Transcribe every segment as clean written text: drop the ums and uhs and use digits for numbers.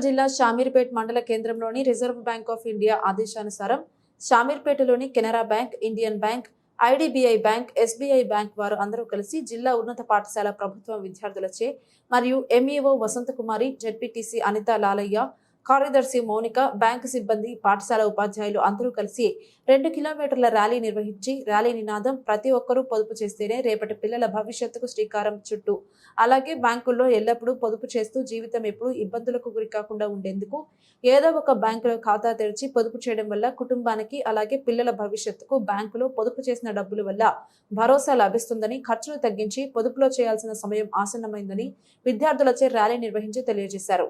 వరంగల్ జిల్లా షామీర్పేట్ మండల కేంద్రంలోని రిజర్వ్ బ్యాంక్ ఆఫ్ ఇండియా ఆదేశానుసారం షామీర్పేటలోని Canara bank, Indian bank, IDBI bank, SBI bank వారు అందరూ కలిసి జిల్లా ఉన్నత పాఠశాల ప్రభుత్వ విద్యార్థులచే మరియు ఎంఈఓ వసంతకుమారి, జెడ్పీటీసీ అనిత లాలయ్య, కార్యదర్శి మౌనిక, బ్యాంకు సిబ్బంది, పాఠశాల ఉపాధ్యాయులు అందరూ కలిసి 2 కిలోమీటర్ల ర్యాలీ నిర్వహించి ర్యాలీ నినాదం ప్రతి ఒక్కరూ పొదుపు చేస్తేనే రేపటి పిల్లల భవిష్యత్తుకు శ్రీకారం చుట్టూ, అలాగే బ్యాంకుల్లో ఎల్లప్పుడూ పొదుపు చేస్తూ జీవితం ఎప్పుడూ ఇబ్బందులకు గురి కాకుండా ఉండేందుకు ఏదో ఒక బ్యాంకులో ఖాతా తెరిచి పొదుపు చేయడం వల్ల కుటుంబానికి అలాగే పిల్లల భవిష్యత్తుకు బ్యాంకులో పొదుపు చేసిన డబ్బుల వల్ల భరోసా లభిస్తుందని, ఖర్చులు తగ్గించి పొదుపులో చేయాల్సిన సమయం ఆసన్నమైందని విద్యార్థులచే ర్యాలీ నిర్వహించి తెలియజేశారు.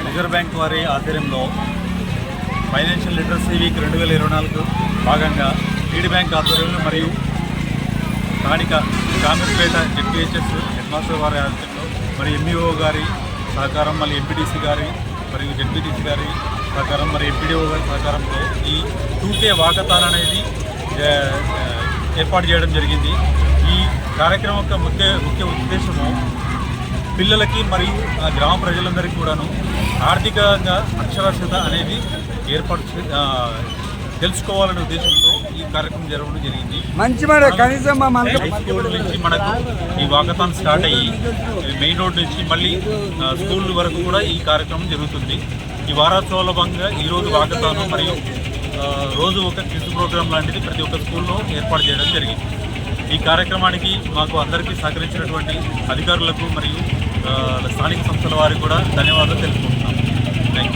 రిజర్వ్ బ్యాంక్ వారి ఆధ్వర్యంలో ఫైనాన్షియల్ లిటరసీ వీక్ 2024 భాగంగా లీడ్ బ్యాంక్ ఆధ్వర్యంలో మరియు స్థానిక షామీర్పేట జెడ్పీహెచ్ఎస్ హెడ్ మాస్టర్ వారి ఆధ్వర్యంలో మరియు ఎంఈఓ గారి సహకారం, మళ్ళీ ఎంపీటీసీ గారి మరియు జెడ్పీటీసీ గారి సహకారం, మరి ఎంపీడీఓ గారి సహకారంతో ఈ 2K వాకథాన్ అనేది ఏర్పాటు చేయడం జరిగింది. ఈ కార్యక్రమం యొక్క ముఖ్య ఉద్దేశము పిల్లలకి మరియు గ్రామ ప్రజలందరికీ కూడాను ఆర్థికంగా అక్షరాస్యత అనేది తెలుసుకోవాలనే ఉద్దేశంతో ఈ కార్యక్రమం జరగడం జరిగింది. హై స్కూల్ నుంచి మనకు ఈ వాకథాన్ స్టార్ట్ అయ్యి మెయిన్ రోడ్ నుంచి మళ్ళీ స్కూల్ వరకు కూడా ఈ కార్యక్రమం జరుగుతుంది. ఈ వారోత్సవాల భాగంగా ఈరోజు వాకథాన్ మరియు రోజు ఒక క్విజ్ ప్రోగ్రాం లాంటిది ప్రతి ఒక్క స్కూల్లో ఏర్పాటు చేయడం జరిగింది. ఈ కార్యక్రమానికి మాకు అందరికీ సహకరించినటువంటి అధికారులకు మరియు స్థానిక సంస్థల వారికి కూడా ధన్యవాదాలు తెలుపుకుంటున్నాం.